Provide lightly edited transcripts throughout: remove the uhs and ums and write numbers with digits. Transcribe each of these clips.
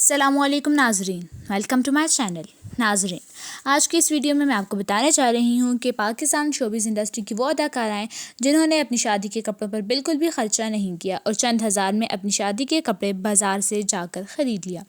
अस्सलामुअलैकुम नाजरीन, welcome to my channel. नाजरीन, आज की इस वीडियो में मैं आपको बताने जा रही हूँ कि पाकिस्तान शोबिज़ इंडस्ट्री की वो अदाकाराएँ जिन्होंने अपनी शादी के कपड़ों पर बिल्कुल भी ख़र्चा नहीं किया और चंद हज़ार में अपनी शादी के कपड़े बाज़ार से जाकर ख़रीद लिया।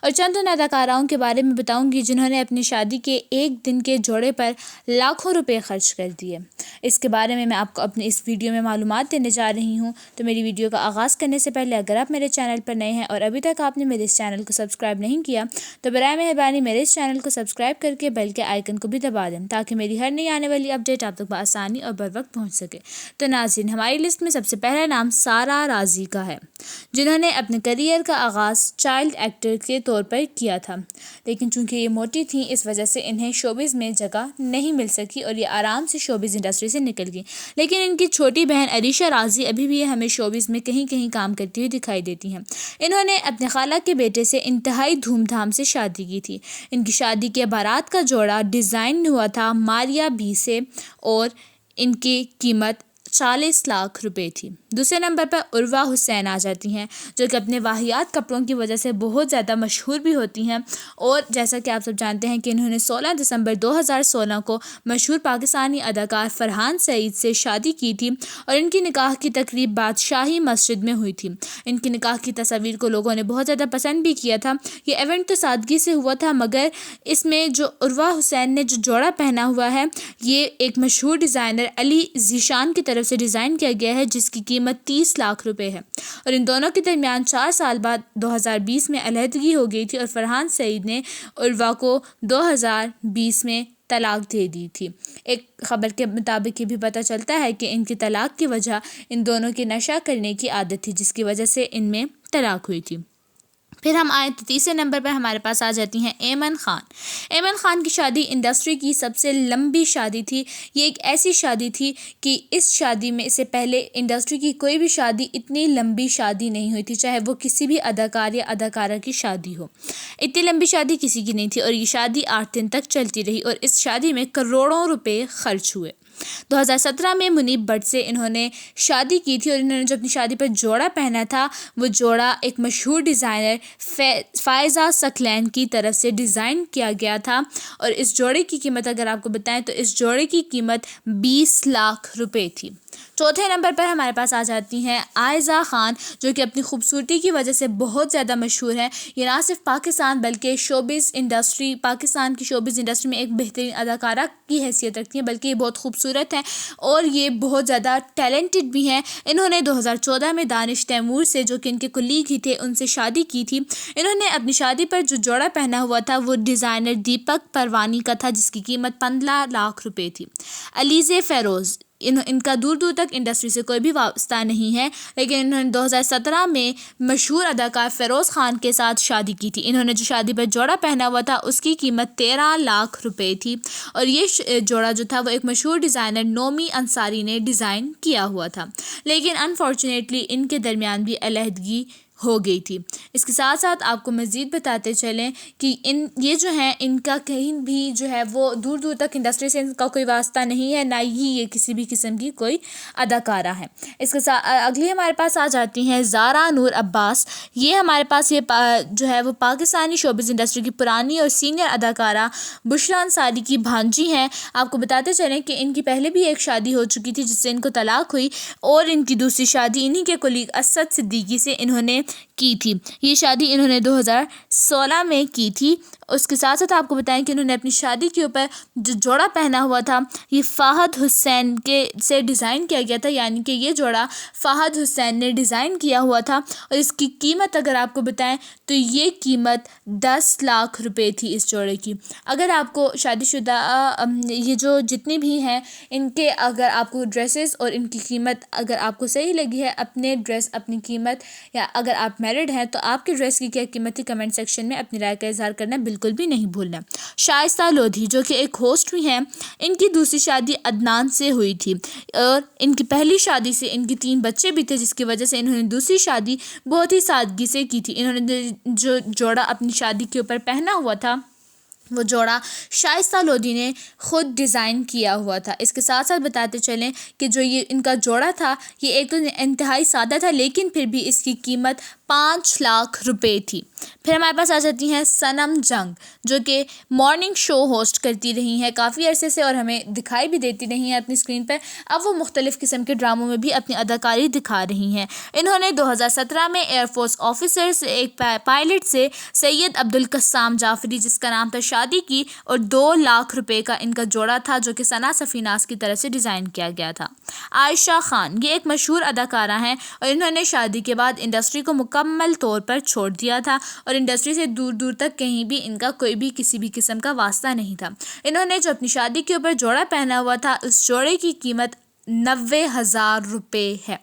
और चंद उन अदाकाराओं के बारे में बताऊँगी जिन्होंने अपनी शादी के एक दिन के जोड़े पर लाखों रुपये खर्च कर दिए। इसके बारे में मैं आपको अपने इस वीडियो में मालूमात देने जा रही हूँ। तो मेरी वीडियो का आगाज़ करने से पहले अगर आप मेरे चैनल पर नए हैं और अभी तक आपने मेरे इस चैनल को सब्सक्राइब नहीं किया तो बराए मेहरबानी मेरे इस चैनल को सब्सक्राइब करके बेल के आइकन को भी दबा दें ताकि मेरी हर नई आने वाली अपडेट आप तक आसानी और बर वक्त पहुँच सके। तो नाज़रीन, हमारी लिस्ट में सबसे पहला नाम सारा राजी का है, जिन्होंने अपने करियर का आगाज़ चाइल्ड एक्टर के तौर पर किया था, लेकिन चूंकि ये मोटी थी इस वजह से इन्हें शोबिज़ में जगह नहीं मिल सकी और ये आराम से शोबिज़ इंडस्ट्री से निकल गई। लेकिन इनकी छोटी बहन अरीशा राजी अभी भी हमें शोबिज़ में कहीं कहीं काम करती हुई दिखाई देती हैं। इन्होंने अपने खाला के बेटे से इंतहाई धूमधाम से शादी की थी। इनकी शादी के बारात का जोड़ा डिज़ाइन हुआ था मारिया बी से और इनकी कीमत 40 लाख रुपए थी। दूसरे नंबर पर उर्वा हुसैन आ जाती हैं, जो कि अपने वाहियात कपड़ों की वजह से बहुत ज़्यादा मशहूर भी होती हैं। और जैसा कि आप सब जानते हैं कि इन्होंने 16 दिसंबर 2016 को मशहूर पाकिस्तानी अदाकार फरहान सईद से शादी की थी और इनकी निकाह की तकरीब बादशाही मस्जिद में हुई थी। इनकी निकाह की तस्वीर को लोगों ने बहुत ज़्यादा पसंद भी किया था। ये इवेंट तो सादगी से हुआ था, मगर इसमें जो उर्वा हुसैन ने जो जोड़ा पहना हुआ है ये एक मशहूर डिज़ाइनर अली जीशान की तरफ से डिज़ाइन किया गया है, जिसकी कीमत 30 लाख रुपए है। और इन दोनों के दरमियान 4 साल बाद 2020 में अलहदगी हो गई थी और फरहान सईद ने उर्वा को 2020 में तलाक दे दी थी। एक खबर के मुताबिक ये भी पता चलता है कि इनकी तलाक की वजह इन दोनों की नशा करने की आदत थी, जिसकी वजह से इनमें तलाक हुई थी। फिर हम आए तो तीसरे नंबर पर हमारे पास आ जाती हैं ऐमन खान। ऐमन खान की शादी इंडस्ट्री की सबसे लंबी शादी थी। ये एक ऐसी शादी थी कि इस शादी में से पहले इंडस्ट्री की कोई भी शादी इतनी लंबी शादी नहीं हुई थी, चाहे वो किसी भी अदाकार या अदाकारा की शादी हो। इतनी लंबी शादी किसी की नहीं थी और ये शादी 8 दिन तक चलती रही और इस शादी में करोड़ों रुपए खर्च हुए। 2017 में मुनीब भट्ट से इन्होंने शादी की थी और इन्होंने जो अपनी शादी पर जोड़ा पहना था वो जोड़ा एक मशहूर डिज़ाइनर फ़ायज़ा सकलैन की तरफ से डिज़ाइन किया गया था। और इस जोड़े की कीमत अगर आपको बताएं तो इस जोड़े की कीमत 20 लाख रुपए थी। चौथे नंबर पर हमारे पास आ जाती हैं आयज़ा खान, जो कि अपनी खूबसूरती की वजह से बहुत ज़्यादा मशहूर है। ये ना सिर्फ पाकिस्तान बल्कि पाकिस्तान की शोबिज़ इंडस्ट्री में एक बेहतरीन अदाकारा की हैसियत रखती हैं, बल्कि ये बहुत खूबसूरत हैं और ये बहुत ज़्यादा टैलेंटेड भी हैं। इन्होंने 2014 में दानिश तैमूर से, जो कि इनके कुलीग ही थे, उनसे शादी की थी। इन्होंने अपनी शादी पर जो जोड़ा पहना हुआ था वो डिज़ाइनर दीपक परवानी का था, जिसकी कीमत 15 लाख रुपए थी। अलीज़े फ़ेरोज़, इनका दूर दूर तक इंडस्ट्री से कोई भी वास्ता नहीं है, लेकिन इन्होंने 2017 में मशहूर अदाकार फ़ेरोज़ ख़ान के साथ शादी की थी। इन्होंने जो शादी पर जोड़ा पहना हुआ था उसकी कीमत 13 लाख रुपए थी और ये जोड़ा जो था वो एक मशहूर डिज़ाइनर नोमी अंसारी ने डिज़ाइन किया हुआ था। लेकिन अनफॉर्चुनेटली इनके दरमियान भी अलहदगी हो गई थी। इसके साथ साथ आपको मज़ीद बताते चलें कि ये जो हैं इनका कहीं भी जो है वो दूर दूर तक इंडस्ट्री से इनका कोई वास्ता नहीं है, ना ही ये किसी भी किस्म की कोई अदाकारा है। इसके साथ अगली हमारे पास आ जाती हैं ज़ारा नूर अब्बास। ये हमारे पास जो है वो पाकिस्तानी शोबिज़ इंडस्ट्री की पुरानी और सीनियर अदाकारा बुशरा अंसारी की भांजी हैं। आपको बताते चलें कि इनकी पहले भी एक शादी हो चुकी थी जिससे इनको तलाक हुई और इनकी दूसरी शादी इन्हीं के कुलीग असद सिद्दीकी से इन्होंने की थी। ये शादी इन्होंने 2016 में की थी। उसके साथ साथ आपको बताएं कि इन्होंने अपनी शादी के ऊपर जो जोड़ा पहना हुआ था ये फ़ाहद हुसैन के से डिज़ाइन किया गया था, यानी कि ये जोड़ा फ़ाहद हुसैन ने डिज़ाइन किया हुआ था और इसकी कीमत अगर आपको बताएं तो ये कीमत 10 लाख रुपए थी इस जोड़े की। अगर आपको शादीशुदा ये जो जितनी भी हैं इनके अगर आपको ड्रेसेस और इनकी कीमत अगर आपको सही लगी है, अपने ड्रेस अपनी कीमत, या अगर आप मैरिड हैं तो आपके ड्रेस की क्या कीमत है, कमेंट सेक्शन में अपनी राय का इजहार करना बिल्कुल भी नहीं भूलना। शाइस्ता लोधी, जो कि एक होस्ट भी हैं, इनकी दूसरी शादी अदनान से हुई थी और इनकी पहली शादी से इनके 3 बच्चे भी थे, जिसकी वजह से इन्होंने दूसरी शादी बहुत ही सादगी से की थी। इन्होंने जो जोड़ा अपनी शादी के ऊपर पहना हुआ था वो जोड़ा शाइस्ता लोधी ने ख़ुद डिज़ाइन किया हुआ था। इसके साथ साथ बताते चलें कि जो ये इनका जोड़ा था ये एक तो इंतहाई सादा था, लेकिन फिर भी इसकी कीमत 5 लाख रुपए थी। फिर हमारे पास आ जाती हैं सनम जंग, जो कि मॉर्निंग शो होस्ट करती रही हैं काफ़ी अरसे से और हमें दिखाई भी देती रही हैं अपनी स्क्रीन पर। अब वो मुख्तलिफ़ किस्म के ड्रामों में भी अपनी अदाकारी दिखा रही हैं। इन्होंने 2017 में एयरफोर्स ऑफिसर से एक पायलट से सैयद अब्दुल कस्साम जाफरी, जिसका नाम था, शादी की और 2 लाख रुपए का इनका जोड़ा था, जो कि सना सफ़ीनास की तरफ से डिज़ाइन किया गया था। आयशा खान ये एक मशहूर अदाकारा हैं और इन्होंने शादी के बाद इंडस्ट्री को मुकम्मल तौर पर छोड़ दिया था और इंडस्ट्री से दूर दूर तक कहीं भी इनका कोई भी किसी भी किस्म का वास्ता नहीं था। इन्होंने जो अपनी शादी के ऊपर जोड़ा पहना हुआ था, उस जोड़े की कीमत 90,000 रुपये है।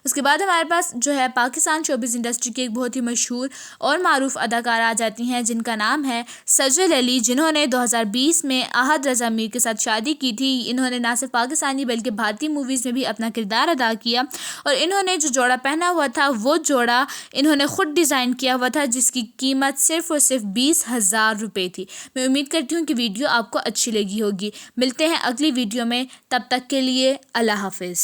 उसके बाद हमारे पास जो है पाकिस्तान शोबिज़ इंडस्ट्री की एक बहुत ही मशहूर और मारूफ अदाकारा आ जाती हैं, जिनका नाम है सजल अली, जिन्होंने 2020 में आहद रज़ा मीर के साथ शादी की थी। इन्होंने ना सिर्फ पाकिस्तानी बल्कि भारतीय मूवीज़ में भी अपना किरदार अदा किया और इन्होंने जो जोड़ा पहना हुआ था, वो जोड़ा इन्होंने ख़ुद डिज़ाइन किया हुआ था, जिसकी कीमत सिर्फ़ और सिर्फ 20,000 रुपये थी। मैं उम्मीद करती हूँ कि वीडियो आपको अच्छी लगी होगी। मिलते हैं अगली वीडियो में, तब तक के लिए अल्लाह हाफिज़।